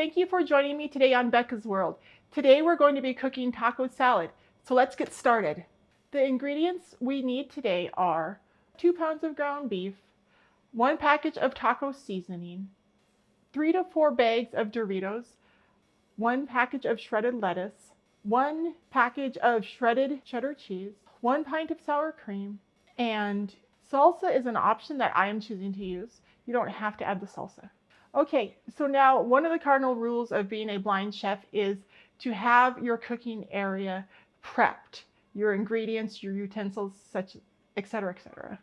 thank you for joining me today on Becca's World. Today we're going to be cooking taco salad, so let's get started. The ingredients we need today are 2 pounds of ground beef, 1 package of taco seasoning, 3 to 4 bags of Doritos, 1 package of shredded lettuce, 1 package of shredded cheddar cheese, 1 pint of sour cream, and salsa is an option that I am choosing to use. You don't have to add the salsa. Okay, so now one of the cardinal rules of being a blind chef is to have your cooking area prepped, your ingredients, your utensils, such, etc., etc.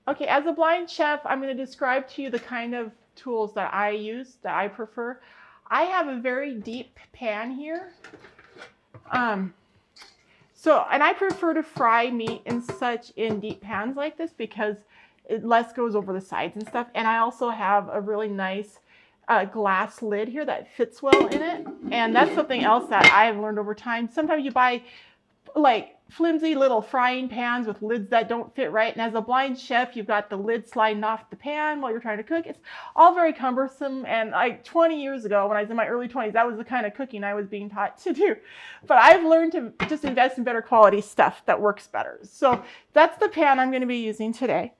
Okay, as a blind chef, I'm going to describe to you the kind of tools that I use, that I prefer. I have a very deep pan here. And I prefer to fry meat and such in deep pans like this because less goes over the sides and stuff. And I also have a really nice glass lid here that fits well in it. And that's something else that I've learned over time. Sometimes you buy like flimsy little frying pans with lids that don't fit right. And as a blind chef, you've got the lid sliding off the pan while you're trying to cook. It's all very cumbersome. And like 20 years ago, when I was in my early 20s, that was the kind of cooking I was being taught to do. But I've learned to just invest in better quality stuff that works better. So that's the pan I'm going to be using today.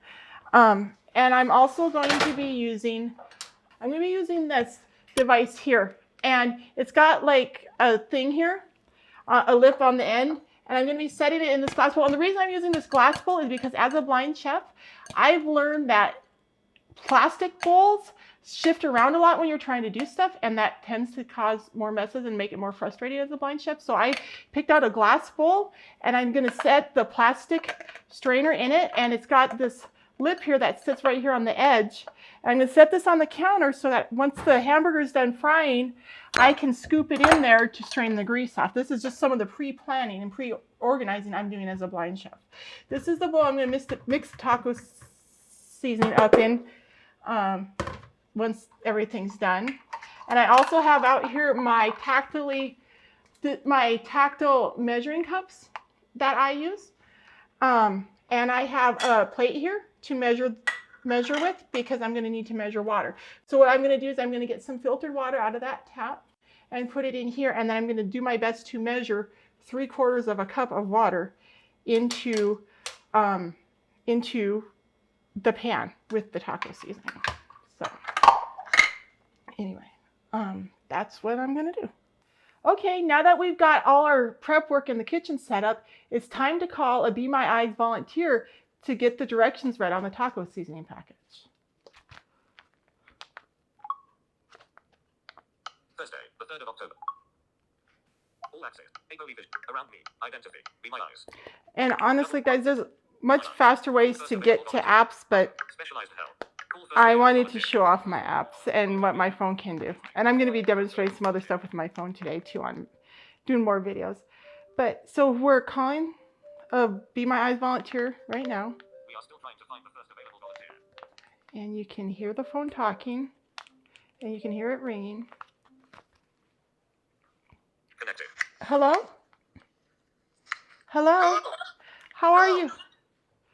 And I'm also going to be using this device here. And it's got like a thing here, a lip on the end. And I'm going to be setting it in this glass bowl. And the reason I'm using this glass bowl is because as a blind chef, I've learned that plastic bowls shift around a lot when you're trying to do stuff. And that tends to cause more messes and make it more frustrating as a blind chef. So I picked out a glass bowl and I'm going to set the plastic strainer in it. And it's got this lip here that sits right here on the edge. And I'm going to set this on the counter so that once the hamburger is done frying, I can scoop it in there to strain the grease off. This is just some of the pre-planning and pre-organizing I'm doing as a blind chef. This is the bowl I'm going to mix the taco seasoning up in once everything's done. And I also have out here my tactile measuring cups that I use. And I have a plate here to measure with because I'm going to need to measure water. So what I'm going to do is I'm going to get some filtered water out of that tap and put it in here, and then I'm going to do my best to measure 3/4 of a cup of water into the pan with the taco seasoning. So anyway, that's what I'm going to do. Okay, now that we've got all our prep work in the kitchen set up, it's time to call a Be My Eyes volunteer to get the directions read on the taco seasoning package. Thursday, the 3rd of October. All access. APO vision. Around me. Identity. Be My Eyes. And honestly, guys, there's much faster ways to get to apps, but I wanted to show off my apps and what my phone can do. And I'm going to be demonstrating some other stuff with my phone today, too, on doing more videos. But so we're calling a Be My Eyes volunteer right now. We are still trying to find the first available volunteer. And you can hear the phone talking, and you can hear it ringing. Connected. Hello? Hello? How are you?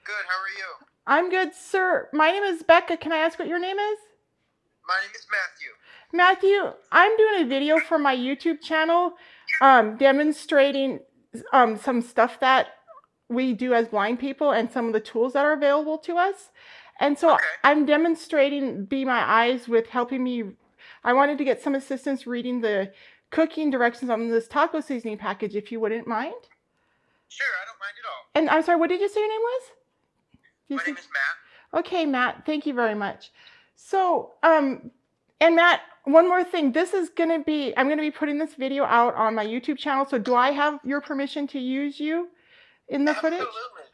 Good, how are you? I'm good, sir. My name is Becca. Can I ask what your name is? My name is Matthew. Matthew, I'm doing a video for my YouTube channel demonstrating some stuff that we do as blind people and some of the tools that are available to us. And so I'm demonstrating Be My Eyes with helping me. I wanted to get some assistance reading the cooking directions on this taco seasoning package, if you wouldn't mind. Sure, I don't mind at all. And I'm sorry, what did you say your name was? My name is Matt. Okay, Matt, thank you very much. So, and Matt, one more thing. This is going to be, I'm going to be putting this video out on my YouTube channel. So do I have your permission to use you in the footage?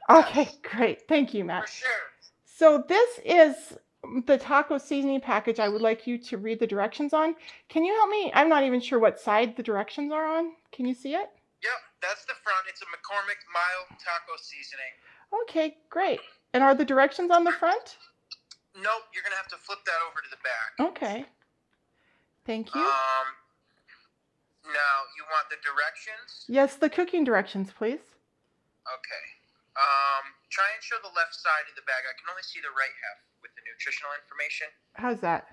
Absolutely. Okay, great. Thank you, Matt. For sure. So this is the taco seasoning package I would like you to read the directions on. Can you help me? I'm not even sure what side the directions are on. Can you see it? Yep, that's the front. It's a McCormick mild taco seasoning. Okay, great. And are the directions on the front? Nope, you're going to have to flip that over to the back. Okay. Thank you. Now, you want the directions? Yes, the cooking directions, please. Okay. Try and show the left side of the bag. I can only see the right half with the nutritional information. How's that?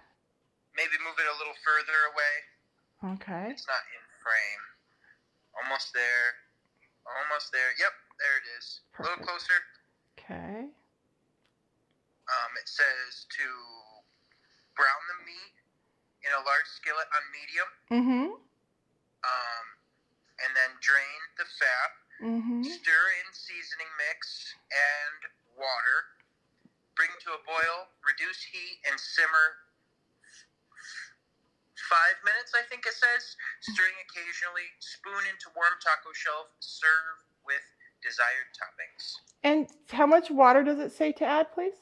Maybe move it a little further away. Okay. It's not in frame. Almost there. Almost there. Yep, there it is. Perfect. A little closer. Okay. It says to brown the meat in a large skillet on medium. Mm-hmm. And then drain the fat. Mm-hmm. Stir in seasoning mix and water. Bring to a boil. Reduce heat and simmer 5 minutes, I think it says. Stirring occasionally. Spoon into warm taco shelf. Serve with desired toppings. And how much water does it say to add, please?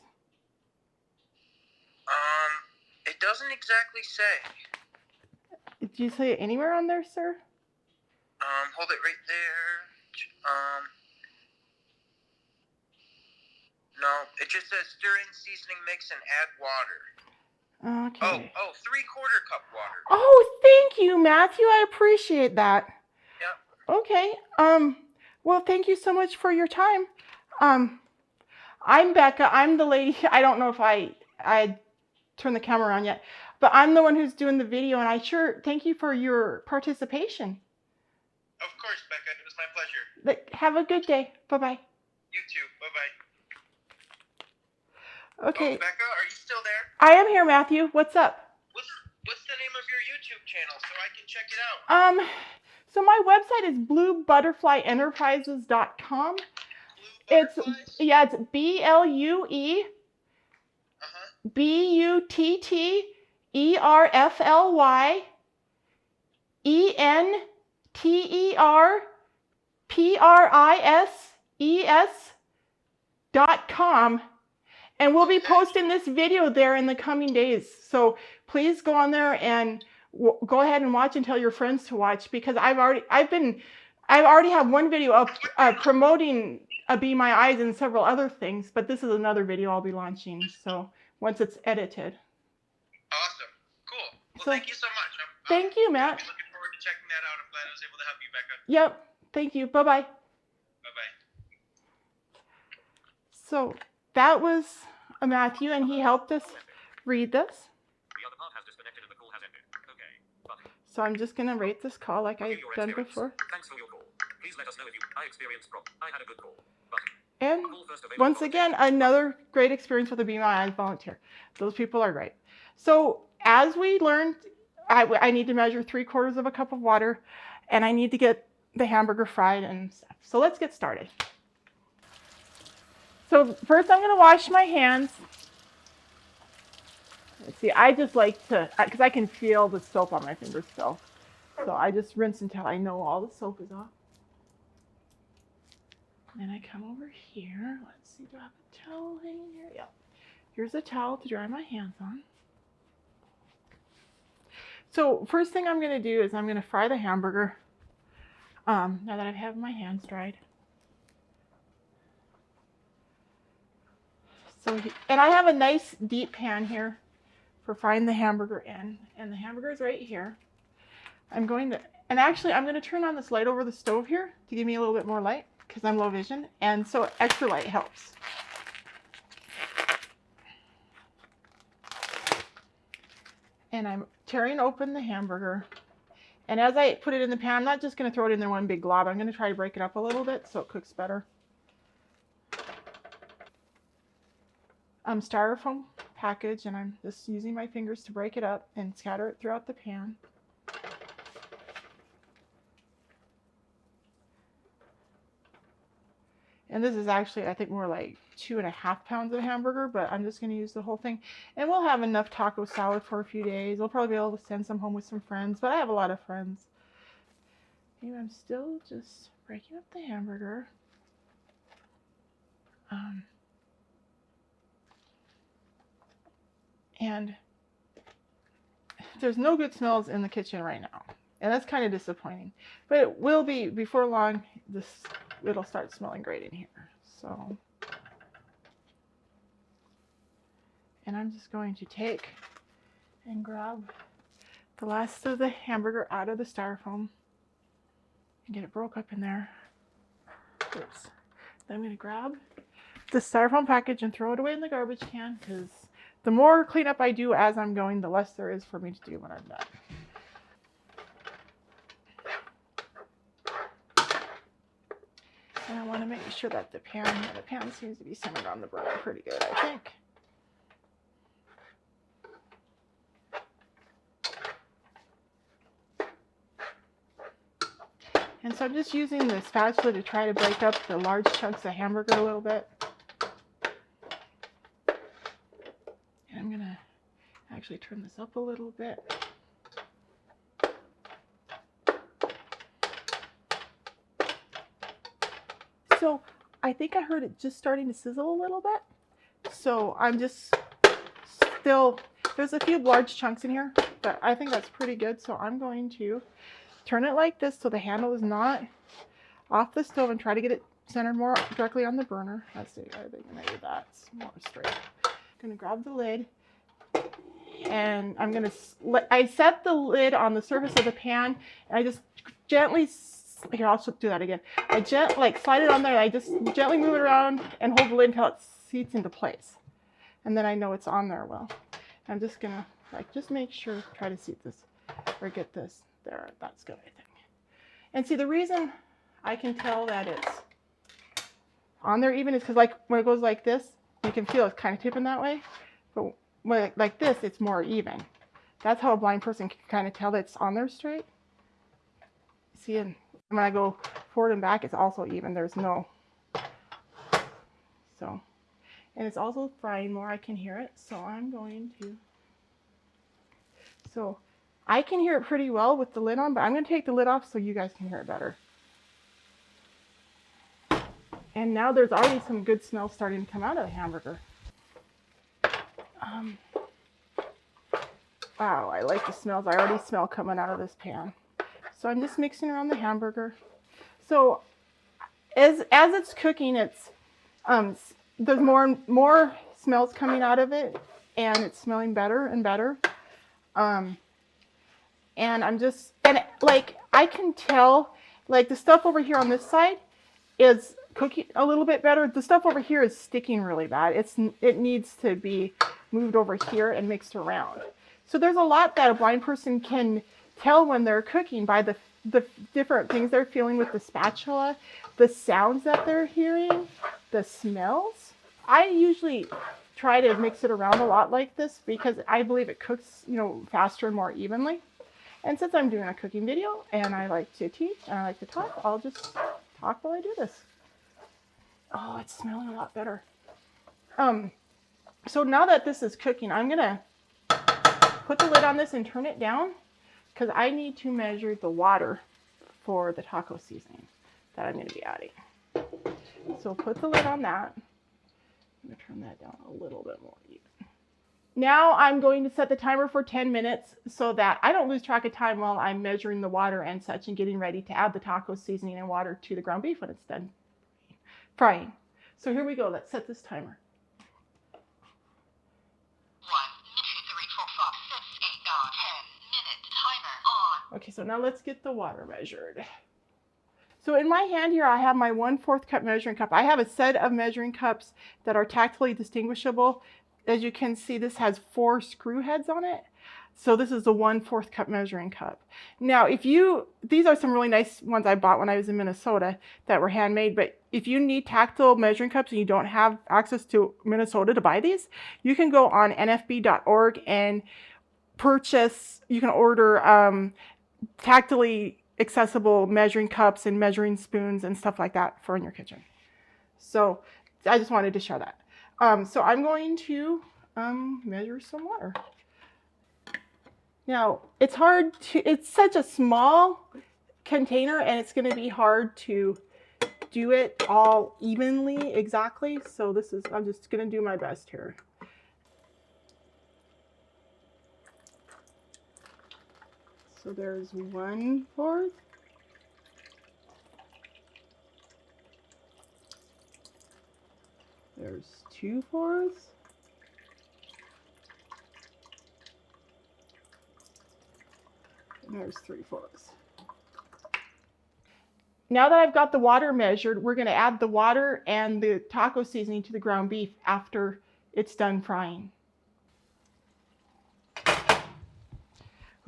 It doesn't exactly say. Did you say it anywhere on there, sir? Hold it right there. No, it just says stir in seasoning mix and add water. Okay. Oh, 3/4 cup water. Oh, thank you, Matthew. I appreciate that. Yep. Okay. Well, thank you so much for your time. I'm Becca. I'm the lady. I don't know if I turned the camera on yet, but I'm the one who's doing the video, and I sure thank you for your participation. Of course, Becca. It was my pleasure. Have a good day. Bye-bye. You too. Bye-bye. Okay. Oh, Becca, are you still there? I am here, Matthew. What's up? What's the name of your YouTube channel so I can check it out? So my website is bluebutterflyenterprises.com. It's Butterflies? BLUE ButterflyEnterprises.com. And we'll be posting this video there in the coming days. So please go on there and go ahead and watch and tell your friends to watch, because I already have one video up promoting Be My Eyes and several other things, but this is another video I'll be launching. So once it's edited. Awesome. Cool. Well, So, thank you so much. Thank you, Matt. I'm looking forward to checking that out. I'm glad I was able to help you, Becca. Yep. Thank you. Bye-bye. Bye-bye. So that was Matthew, and he helped us read this. The other part has disconnected and the call has ended. Okay. Button. So I'm just going to rate this call like I've Review your done experience. before. Thanks for your call. Please let us know if I experienced problem. I had a good call. Button. And Call first available once volunteer. again, another great experience with a Be My Eyes volunteer. Those people are great. So as we learned, I need to measure 3/4 cup of water, and I need to get the hamburger fried and stuff. So let's get started. So first I'm going to wash my hands. Let's see, I just like to, because I can feel the soap on my fingers still. So I just rinse until I know all the soap is off. Then I come over here. Let's see, do I have a towel hanging here? Yeah. Here's a towel to dry my hands on. So first thing I'm going to do is I'm going to fry the hamburger now that I have my hands dried. So, and I have a nice deep pan here for frying the hamburger in, and the hamburger is right here. I'm going to turn on this light over the stove here to give me a little bit more light, because I'm low vision, and so extra light helps. And I'm tearing open the hamburger, and as I put it in the pan, I'm not just going to throw it in there one big glob. I'm going to try to break it up a little bit so it cooks better. Styrofoam package, and I'm just using my fingers to break it up and scatter it throughout the pan. And this is actually, I think, more like 2.5 pounds of hamburger, but I'm just going to use the whole thing. And we'll have enough taco salad for a few days. We'll probably be able to send some home with some friends, but I have a lot of friends. And I'm still just breaking up the hamburger. And there's no good smells in the kitchen right now. And that's kind of disappointing. But it will be, before long, it'll start smelling great in here. So, and I'm just going to take and grab the last of the hamburger out of the styrofoam and get it broke up in there. Oops. Then I'm going to grab the styrofoam package and throw it away in the garbage can, because The more cleanup I do as I'm going, the less there is for me to do when I'm done. And I want to make sure that the pan seems to be centered on the burner pretty good, I think. And so I'm just using the spatula to try to break up the large chunks of hamburger a little bit. And I'm going to actually turn this up a little bit. So I think I heard it just starting to sizzle a little bit. So I'm just still, there's a few large chunks in here, but I think that's pretty good. So I'm going to turn it like this so the handle is not off the stove and try to get it centered more directly on the burner. Let's see, I think I'm gonna do that. It's more straight. I'm gonna grab the lid and I'm gonna, I set the lid on the surface of the pan and I just gently, here, I'll do that again. I slide it on there and I just gently move it around and hold the lid until it seats into place. And then I know it's on there well. I'm just gonna just make sure, try to seat this or get this there. That's good, I think. And see, the reason I can tell that it's on there even is because when it goes like this, you can feel it's kind of tipping that way. But when like this, it's more even. That's how a blind person can kind of tell that it's on there straight. See, and when I go forward and back, it's also even. There's no. So, and it's also frying more. I can hear it. So I'm going to. So I can hear it pretty well with the lid on, but I'm going to take the lid off so you guys can hear it better. And now there's already some good smell starting to come out of the hamburger. Wow, I like the smells. I already smell coming out of this pan. So I'm just mixing around the hamburger. So as it's cooking, it's there's more smells coming out of it, and it's smelling better and better. And I can tell, the stuff over here on this side is cooking a little bit better. The stuff over here is sticking really bad. It needs to be moved over here and mixed around. So there's a lot that a blind person can tell when they're cooking by the different things they're feeling with the spatula, the sounds that they're hearing, the smells. I usually try to mix it around a lot like this because I believe it cooks, faster and more evenly. And since I'm doing a cooking video and I like to teach and I like to talk, I'll just talk while I do this. Oh, it's smelling a lot better. So now that this is cooking, I'm gonna put the lid on this and turn it down because I need to measure the water for the taco seasoning that I'm gonna be adding. So put the lid on that. I'm gonna turn that down a little bit more even. Now I'm going to set the timer for 10 minutes so that I don't lose track of time while I'm measuring the water and such and getting ready to add the taco seasoning and water to the ground beef when it's done frying. So here we go. Let's set this timer. 1, 2, 3, 4, 5, 6, 8, 9, 10 minute timer on. Okay, so now let's get the water measured. So in my hand here, I have my 1/4 cup measuring cup. I have a set of measuring cups that are tactily distinguishable. As you can see, this has 4 screw heads on it. So this is a 1/4 cup measuring cup. Now, these are some really nice ones I bought when I was in Minnesota that were handmade, but if you need tactile measuring cups and you don't have access to Minnesota to buy these, you can go on nfb.org and you can order tactily accessible measuring cups and measuring spoons and stuff like that for in your kitchen. So I just wanted to share that. So I'm going to measure some water. Now, it's such a small container and it's going to be hard to do it all evenly exactly. So I'm just going to do my best here. So there's 1/4. There's 2/4. And there's 3/4. Now that I've got the water measured, we're going to add the water and the taco seasoning to the ground beef after it's done frying.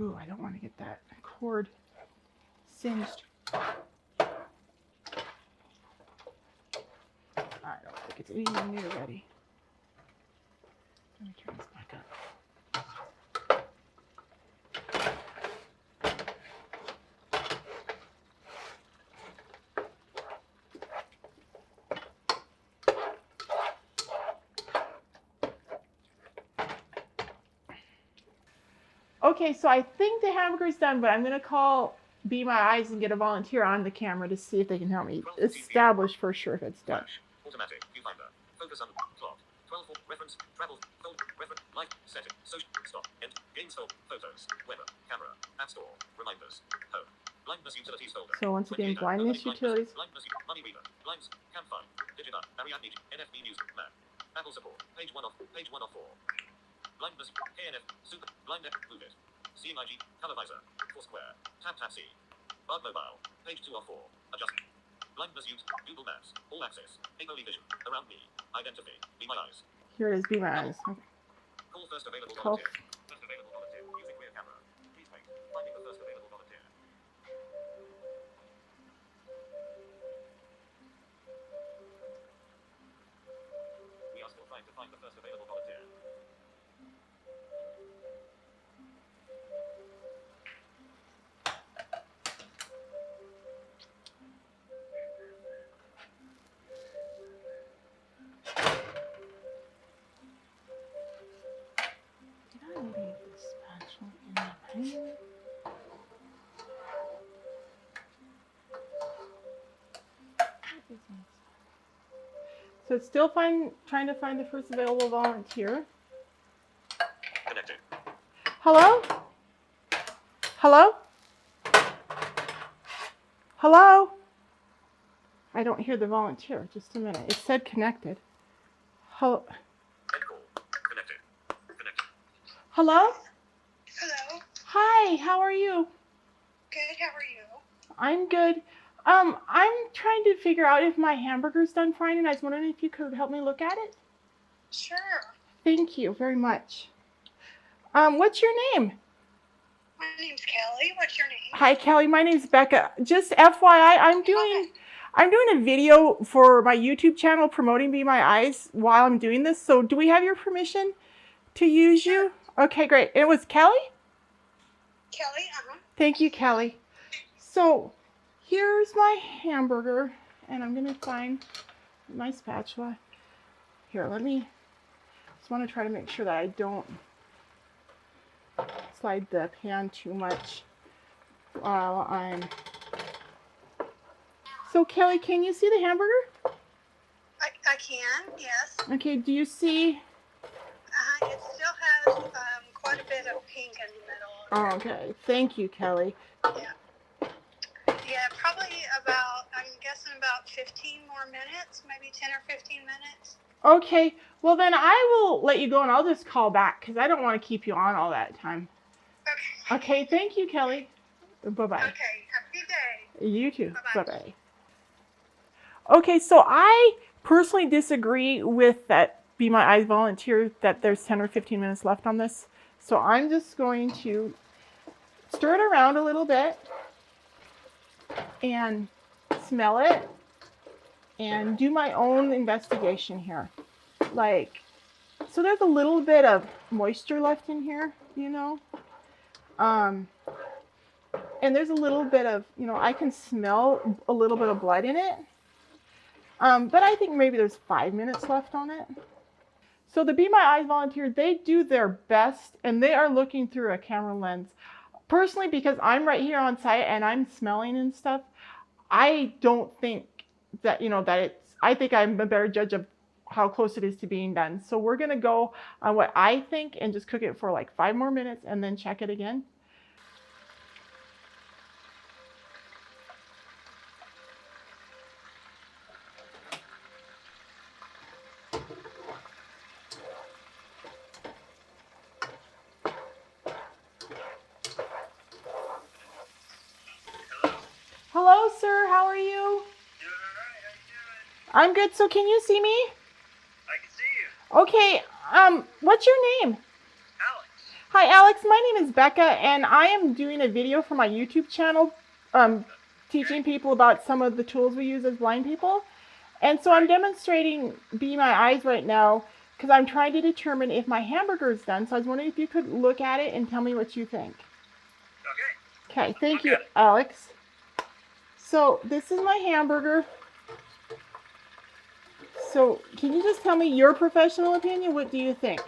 Ooh, I don't want to get that cord singed. I don't think it's even near ready. Let me turn this back up. Okay, so I think the hamburger's done, but I'm going to call Be My Eyes and get a volunteer on the camera to see if they can help me establish for sure if it's done. Flash. Automatic. Viewfinder. Focus on clock. 12 reference. Travel. Fold. Reference. Light. Setting. Social. Stop. End. Games. Hold. Photos. Weather. Camera. App Store. Reminders. Home. Blindness utilities folder. So once again, blindness utilities. Blindness. Money Weaver. Blinds. Campfire. Digita. Ariadne. NFB News. Map. Apple support. Page 1 of 4. Blindness. KNF. Super. Blind Becca. Move it. CMIG. Color visor. Foursquare. Tap C. Bug mobile. Page 2 of 4. Adjust. Blindness use. Google Maps. All access. Echoey vision. Around me. Identity. Be My Eyes. Here it is, Be My Eyes. Okay. Call first available Call. volunteer. First available volunteer. Using rear camera. Please wait. Finding the first available volunteer. We are still trying to find the first available volunteer. Did I leave the spatula in the pan? So it's still trying to find the first available volunteer. Connecting. Hello? Hello? Hello? I don't hear the volunteer. Just a minute. It said connected. Hello? End call. Connected. Connected. Hello? Hello. Hi, how are you? Good. How are you? I'm good. I'm trying to figure out if my hamburger's done frying, and I was wondering if you could help me look at it. Sure. Thank you very much. What's your name? My name's Kelly. What's your name? Hi, Kelly. My name's Becca. Just FYI, I'm doing a video for my YouTube channel promoting Be My Eyes while I'm doing this. So, do we have your permission to use you? Okay, great. It was Kelly? Kelly. Thank you, Kelly. So, here's my hamburger, and I'm gonna find my spatula. Here, just want to try to make sure that I don't slide the pan too much while I'm... So, Kelly, can you see the hamburger? I can. Yes. Okay, do you see... It still has quite a bit of pink in the middle. Oh, okay. Thank you, Kelly. Yeah, probably I'm guessing about 15 more minutes, maybe 10 or 15 minutes. Okay, well then I will let you go and I'll just call back because I don't want to keep you on all that time. Okay. Okay, thank you, Kelly. Bye-bye. Okay, have a good day. You too. Bye-bye. Bye-bye. Okay, so I personally disagree with that Be My Eyes volunteer that there's 10 or 15 minutes left on this. So I'm just going to stir it around a little bit and smell it and do my own investigation here. So there's a little bit of moisture left in here, you know. And there's a little bit of, I can smell a little bit of blood in it. But I think maybe there's 5 minutes left on it. So the Be My Eyes volunteer, they do their best and they are looking through a camera lens. Personally, because I'm right here on site and I'm smelling and stuff, I don't think that, I think I'm a better judge of how close it is to being done. So we're gonna go on what I think and just cook it for like 5 more minutes and then check it again. Hello, sir. How are you? Doing all right. How you doing? I'm good. So can you see me? I can see you. Okay. What's your name? Alex. Hi, Alex. My name is Becca, and I am doing a video for my YouTube channel teaching people about some of the tools we use as blind people. And so I'm demonstrating Be My Eyes right now because I'm trying to determine if my hamburger is done. So I was wondering if you could look at it and tell me what you think. Okay. Okay, thank you, Look at it. Alex. So this is my hamburger. So can you just tell me your professional opinion? What do you think?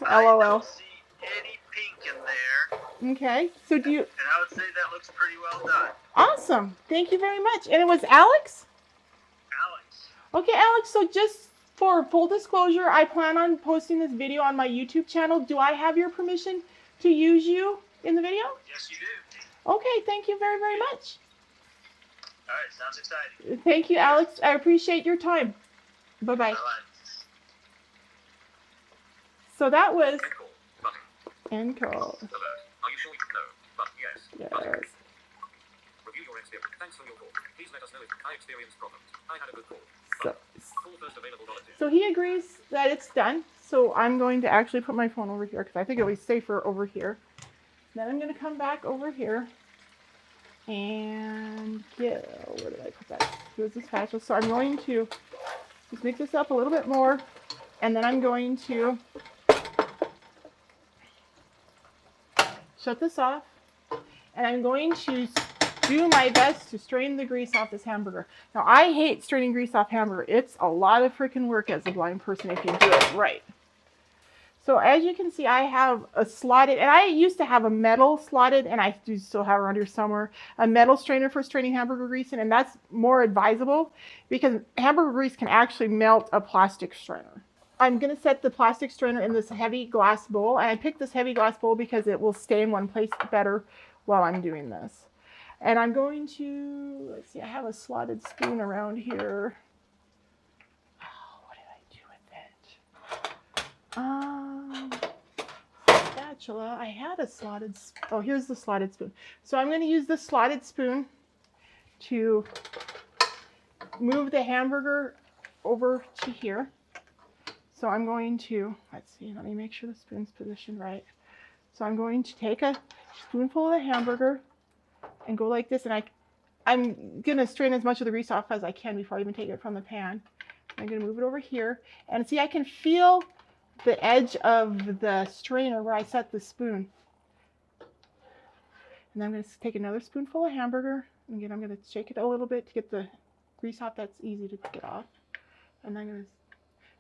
I LOL. don't see any pink in there, Okay, so do you... and I would say that looks pretty well done. Awesome. Thank you very much. And it was Alex? Alex. Okay, Alex, so just for full disclosure, I plan on posting this video on my YouTube channel. Do I have your permission to use you in the video? Yes, you do. Okay, thank you very, very much. All right, sounds exciting. Thank you, Alex. I appreciate your time. Bye-bye. Bye-bye. So that was End call. Button. end call. Alert. Are you sure you know? But yes. Yes. Button. Review your experience. Thanks for your call. Please let us know if I experienced problems. I had a good call. So, Full first available volunteer. so he agrees that it's done. So I'm going to actually put my phone over here because I think it'll be safer over here. Then I'm going to come back over here and get, where did I put that? Here's the spatula. So I'm going to just mix this up a little bit more, and then I'm going to shut this off, and I'm going to do my best to strain the grease off this hamburger. Now, I hate straining grease off hamburger. It's a lot of freaking work as a blind person if you do it right. So as you can see, I have a slotted, and I used to have a metal slotted, and I do still have around here somewhere, a metal strainer for straining hamburger grease in, and that's more advisable because hamburger grease can actually melt a plastic strainer. I'm going to set the plastic strainer in this heavy glass bowl, and I picked this heavy glass bowl because it will stay in one place better while I'm doing this. And I'm going to, let's see, I have a slotted spoon around here. Oh, what did I do with it? Spatula. I had a slotted, oh, here's the slotted spoon. So I'm going to use this slotted spoon to move the hamburger over to here. So I'm going to, let's see, let me make sure the spoon's positioned right. So I'm going to take a spoonful of the hamburger and go like this, and I'm going to strain as much of the grease off as I can before I even take it from the pan. I'm going to move it over here, and see, I can feel the edge of the strainer where I set the spoon. And then I'm going to take another spoonful of hamburger, and again, I'm going to shake it a little bit to get the grease off. That's easy to get off. And I'm going to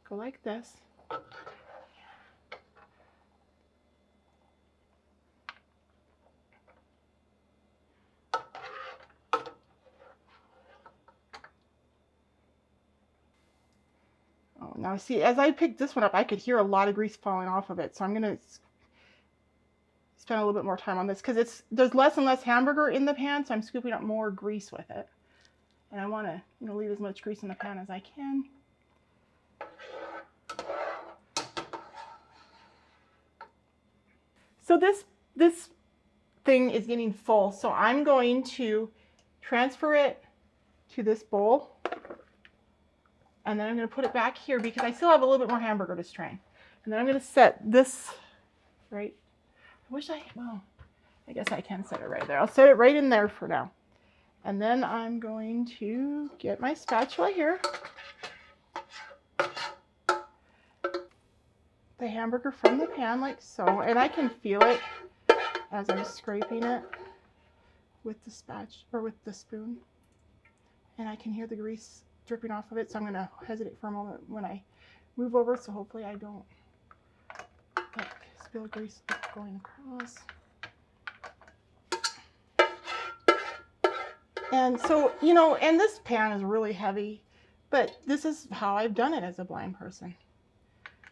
go like this. Oh, now see, as I picked this one up, I could hear a lot of grease falling off of it. So I'm going to spend a little bit more time on this because there's less and less hamburger in the pan, so I'm scooping up more grease with it. And I want to, leave as much grease in the pan as I can. So this thing is getting full, so I'm going to transfer it to this bowl, and then I'm going to put it back here because I still have a little bit more hamburger to strain. And then I'm going to set this right. Well, I guess I can set it right there. I'll set it right in there for now. And then I'm going to get my spatula here. The hamburger from the pan like so, and I can feel it as I'm scraping it with the spatula or with the spoon, and I can hear the grease dripping off of it. So I'm going to hesitate for a moment when I move over, so hopefully I don't spill grease going across. And so, and this pan is really heavy, but this is how I've done it as a blind person.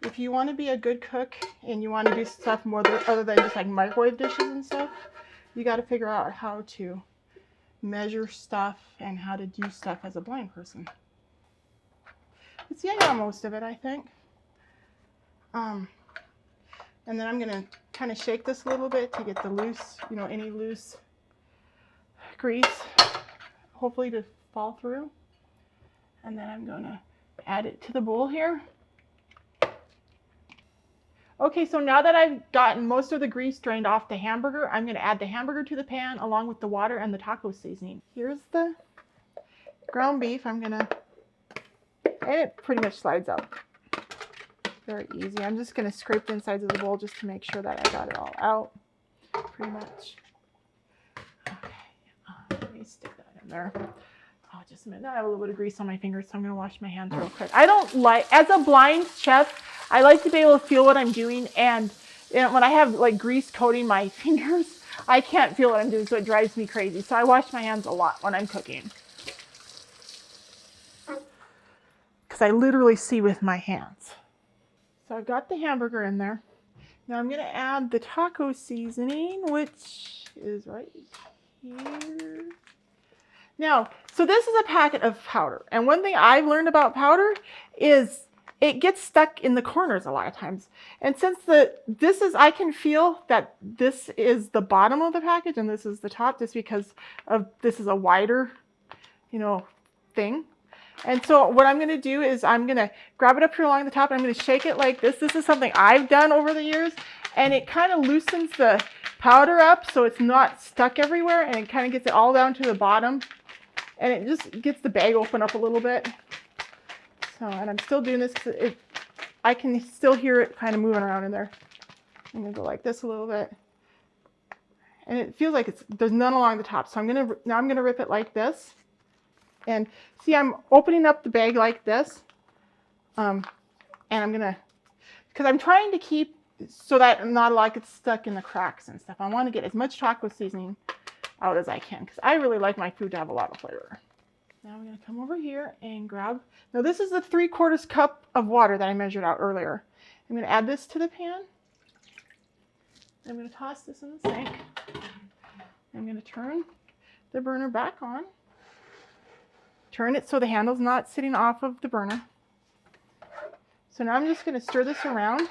If you want to be a good cook and you want to do stuff more other than just like microwave dishes and stuff, you got to figure out how to measure stuff and how to do stuff as a blind person. But see, I got most of it, I think. And then I'm going to kind of shake this a little bit to get the loose, any loose grease, hopefully to fall through. And then I'm going to add it to the bowl here. Okay, so now that I've gotten most of the grease drained off the hamburger, I'm going to add the hamburger to the pan along with the water and the taco seasoning. Here's the ground beef. And it pretty much slides up. Very easy. I'm just going to scrape the insides of the bowl just to make sure that I got it all out. Pretty much. Okay, let me stick that in there. Oh, just a minute. Now I have a little bit of grease on my fingers, so I'm going to wash my hands real quick. I don't like, as a blind chef, I like to be able to feel what I'm doing. And when I have like grease coating my fingers, I can't feel what I'm doing, so it drives me crazy. So I wash my hands a lot when I'm cooking. Because I literally see with my hands. So I've got the hamburger in there. Now I'm going to add the taco seasoning, which is right here. Now, so this is a packet of powder. And one thing I've learned about powder is it gets stuck in the corners a lot of times. And since I can feel that this is the bottom of the package and this is the top just because this is a wider, thing. And so what I'm going to do is I'm going to grab it up here along the top and I'm going to shake it like this. This is something I've done over the years, and it kind of loosens the powder up so it's not stuck everywhere, and it kind of gets it all down to the bottom, and it just gets the bag open up a little bit. So, and I'm still doing this because I can still hear it kind of moving around in there. I'm going to go like this a little bit, and it feels like there's none along the top. So now I'm going to rip it like this. And see, I'm opening up the bag like this. And I'm going to, because I'm trying to keep so that not a lot gets stuck in the cracks and stuff. I want to get as much taco seasoning out as I can because I really like my food to have a lot of flavor. Now I'm going to come over here and grab, now this is the 3/4 cup of water that I measured out earlier. I'm going to add this to the pan. I'm going to toss this in the sink. I'm going to turn the burner back on. Turn it so the handle's not sitting off of the burner. So now I'm just going to stir this around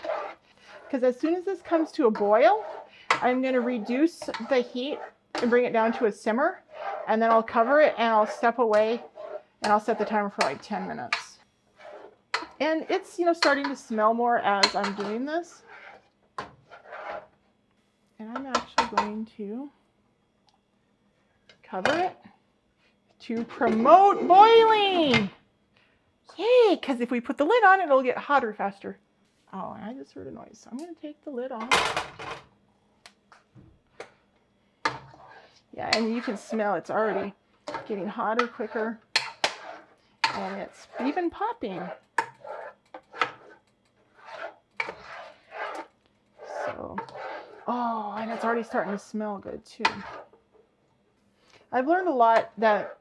because as soon as this comes to a boil, I'm going to reduce the heat and bring it down to a simmer, and then I'll cover it and I'll step away and I'll set the timer for like 10 minutes. And it's, starting to smell more as I'm doing this. And I'm actually going to cover it to promote boiling. Yay, because if we put the lid on, it'll get hotter faster. Oh, and I just heard a noise, so I'm going to take the lid off. Yeah, and you can smell it's already getting hotter quicker, and it's even popping. So, oh, and it's already starting to smell good too. I've learned a lot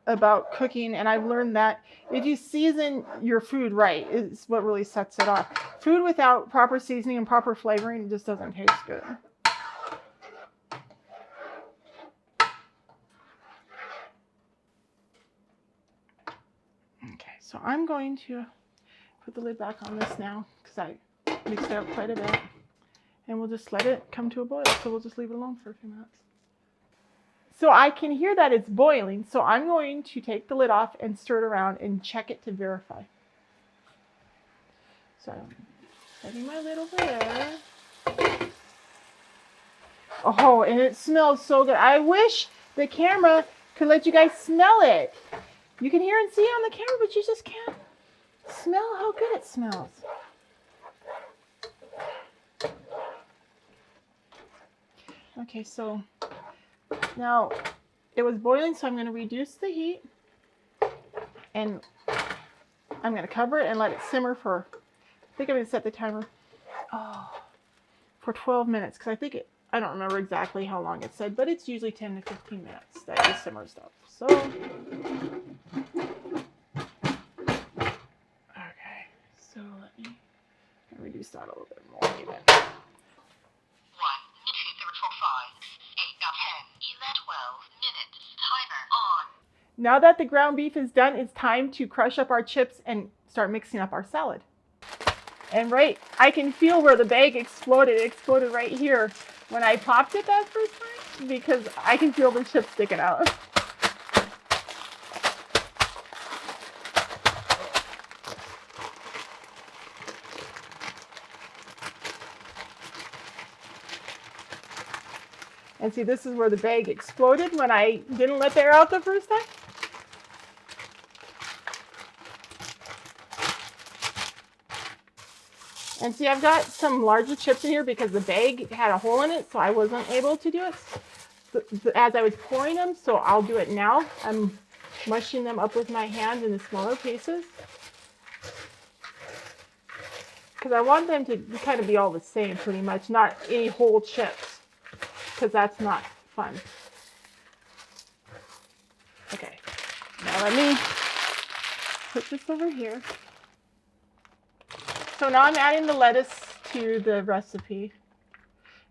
about cooking, and I've learned that if you season your food right is what really sets it off. Food without proper seasoning and proper flavoring just doesn't taste good. Okay, so I'm going to put the lid back on this now because I mixed it up quite a bit, and we'll just let it come to a boil. So we'll just leave it alone for a few minutes. So I can hear that it's boiling, so I'm going to take the lid off and stir it around and check it to verify. So I'm setting my lid over there. Oh, and it smells so good. I wish the camera could let you guys smell it. You can hear and see it on the camera, but you just can't smell how good it smells. Okay, so now it was boiling, so I'm going to reduce the heat, and I'm going to cover it and let it simmer for, I think I'm going to set the timer for 12 minutes because I don't remember exactly how long it said, but it's usually 10 to 15 minutes that you simmer stuff. So, okay, so let me reduce that a little bit more even. 1, 2, 3, 4, 5, 6, 8, 12 minutes. Timer on. Now that the ground beef is done, it's time to crush up our chips and start mixing up our salad. And I can feel where the bag exploded. It exploded right here when I popped it that first time because I can feel the chips sticking out. And see, this is where the bag exploded when I didn't let the air out the first time. And see, I've got some larger chips in here because the bag had a hole in it, so I wasn't able to do it as I was pouring them. So I'll do it now. I'm mushing them up with my hand in the smaller pieces because I want them to kind of be all the same pretty much, not any whole chips, because that's not fun. Okay, now let me put this over here. So now I'm adding the lettuce to the recipe.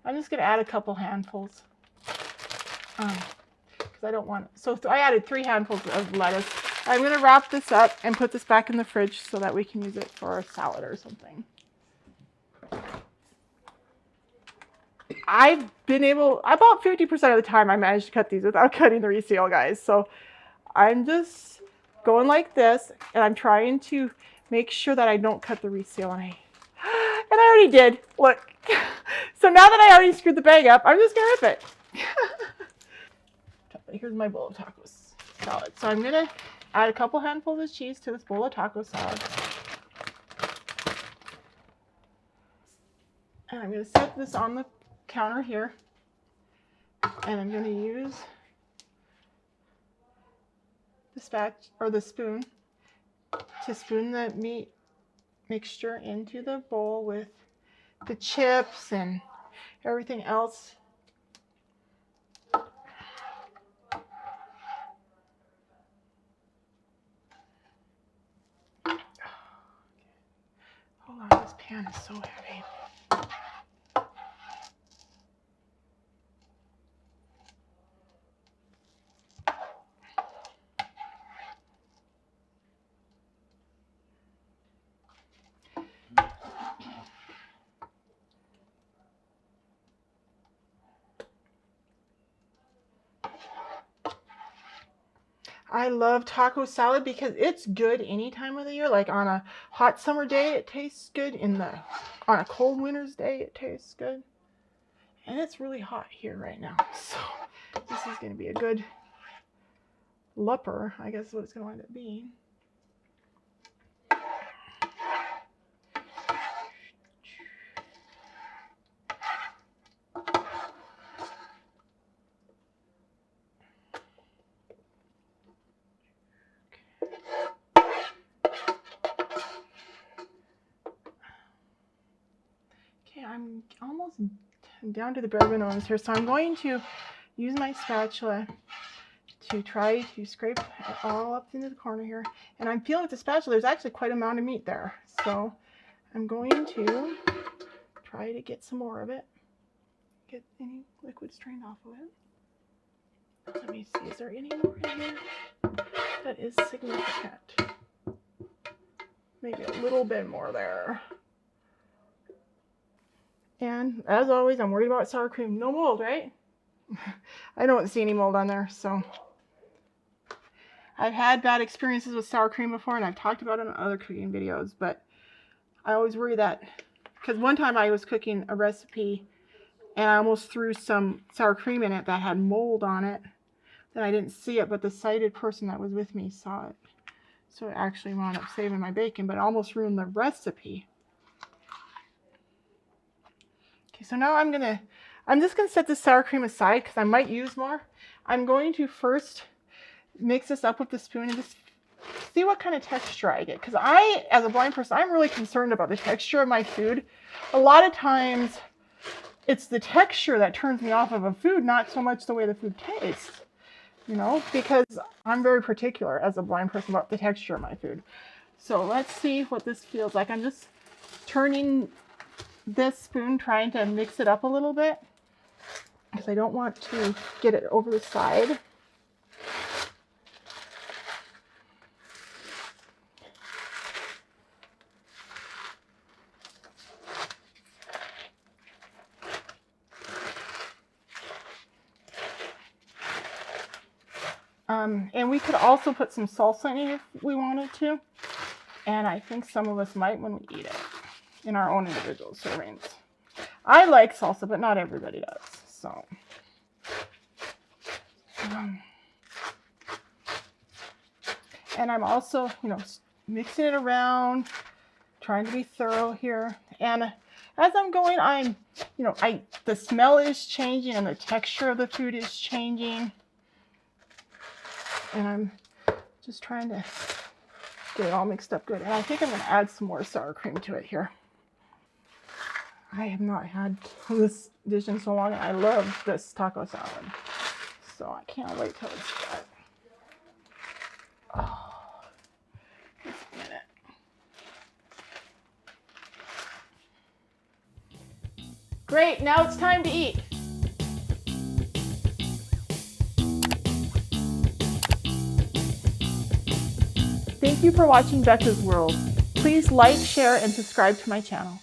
I'm just going to add a couple handfuls because I don't want. So I added 3 handfuls of lettuce. I'm going to wrap this up and put this back in the fridge so that we can use it for a salad or something. I've been able, about 50% of the time I managed to cut these without cutting the reseal, guys. So I'm just going like this, and I'm trying to make sure that I don't cut the reseal. And I already did. Look. So now that I already screwed the bag up, I'm just going to rip it. Here's my bowl of taco salad. So I'm going to add a couple handfuls of cheese to this bowl of taco salad. And I'm going to set this on the counter here. And I'm going to use the spoon to spoon the meat mixture into the bowl with the chips and everything else. Hold on, this pan is so heavy. I love taco salad because it's good any time of the year. Like on a hot summer day, it tastes good. On a cold winter's day, it tastes good. And it's really hot here right now. So this is going to be a good lupper, I guess is what it's going to wind up being. Okay, I'm almost down to the bare minimums here, so I'm going to use my spatula to try to scrape it all up into the corner here. And I'm feeling with the spatula, there's actually quite an amount of meat there. So I'm going to try to get some more of it. Get any liquid strained off of it. Let me see, is there any more in here that is significant? Maybe a little bit more there. And as always, I'm worried about sour cream. No mold, right? I don't see any mold on there, so. I've had bad experiences with sour cream before, and I've talked about it in other cooking videos, but I always worry that, because one time I was cooking a recipe, and I almost threw some sour cream in it that had mold on it. Then I didn't see it, but the sighted person that was with me saw it. So it actually wound up saving my bacon, but it almost ruined the recipe. Okay, so now I'm just gonna set the sour cream aside because I might use more. I'm going to first mix this up with the spoon and just see what kind of texture I get. Because I, as a blind person, I'm really concerned about the texture of my food. A lot of times, it's the texture that turns me off of a food, not so much the way the food tastes. You know, because I'm very particular as a blind person about the texture of my food. So let's see what this feels like. I'm just turning this spoon, trying to mix it up a little bit because I don't want to get it over the side. And we could also put some salsa in it if we wanted to. And I think some of us might when we eat it in our own individual servings. I like salsa, but not everybody does. So And I'm also, mixing it around, trying to be thorough here. And as I'm going, the smell is changing and the texture of the food is changing. And I'm just trying to get it all mixed up good. And I think I'm going to add some more sour cream to it here. I have not had this dish in so long. I love this taco salad. So I can't wait till it's done. Oh, just a minute. Great, now it's time to eat. Thank you for watching Becca's World. Please like, share, and subscribe to my channel.